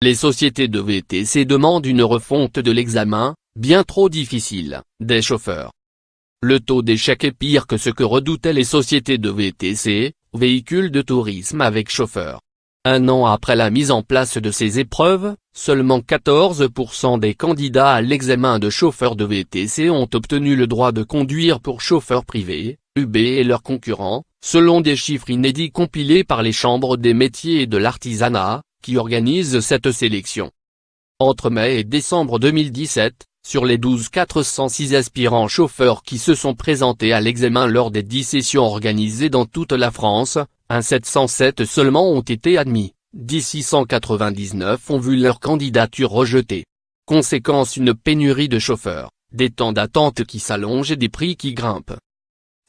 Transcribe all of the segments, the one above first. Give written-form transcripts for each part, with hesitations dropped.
Les sociétés de VTC demandent une refonte de l'examen, bien trop difficile, des chauffeurs. Le taux d'échec est pire que ce que redoutaient les sociétés de VTC, véhicules de tourisme avec chauffeur. Un an après la mise en place de ces épreuves, seulement 14% des candidats à l'examen de chauffeur de VTC ont obtenu le droit de conduire pour chauffeurs privés, UB et leurs concurrents, selon des chiffres inédits compilés par les chambres des métiers et de l'artisanat, qui organisent cette sélection. Entre mai et décembre 2017, sur les 406 aspirants chauffeurs qui se sont présentés à l'examen lors des 10 sessions organisées dans toute la France, 707 seulement ont été admis, 699 ont vu leur candidature rejetée. Conséquence, une pénurie de chauffeurs, des temps d'attente qui s'allongent et des prix qui grimpent.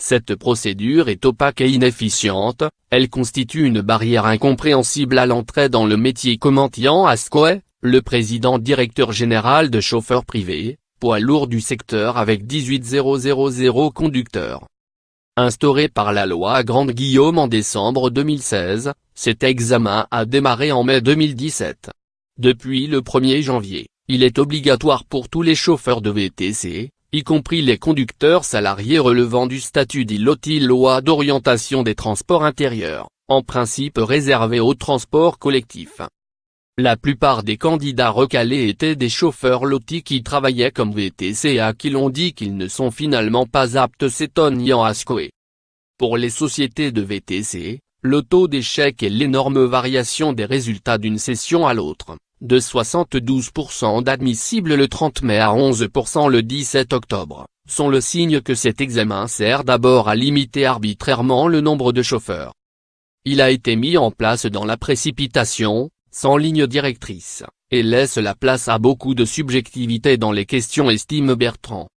Cette procédure est opaque et inefficiente, elle constitue une barrière incompréhensible à l'entrée dans le métier, commente Yan Ascoe, le président-directeur général de chauffeurs privés, poids lourd du secteur avec 18 000 conducteurs. Instauré par la loi Grande-Guillaume en décembre 2016, cet examen a démarré en mai 2017. Depuis le 1er janvier, il est obligatoire pour tous les chauffeurs de VTC, y compris les conducteurs salariés relevant du statut dit LOTI, loi d'orientation des transports intérieurs, en principe réservé au transport collectif. La plupart des candidats recalés étaient des chauffeurs LOTI qui travaillaient comme VTC et à qui l'on dit qu'ils ne sont finalement pas aptes, s'étonne Yan Ascoe. Pour les sociétés de VTC, le taux d'échec et l'énorme variation des résultats d'une session à l'autre, de 72% d'admissibles le 30 mai à 11% le 17 octobre, sont le signe que cet examen sert d'abord à limiter arbitrairement le nombre de chauffeurs. Il a été mis en place dans la précipitation, sans ligne directrice, et laisse la place à beaucoup de subjectivité dans les questions, estime Bertrand.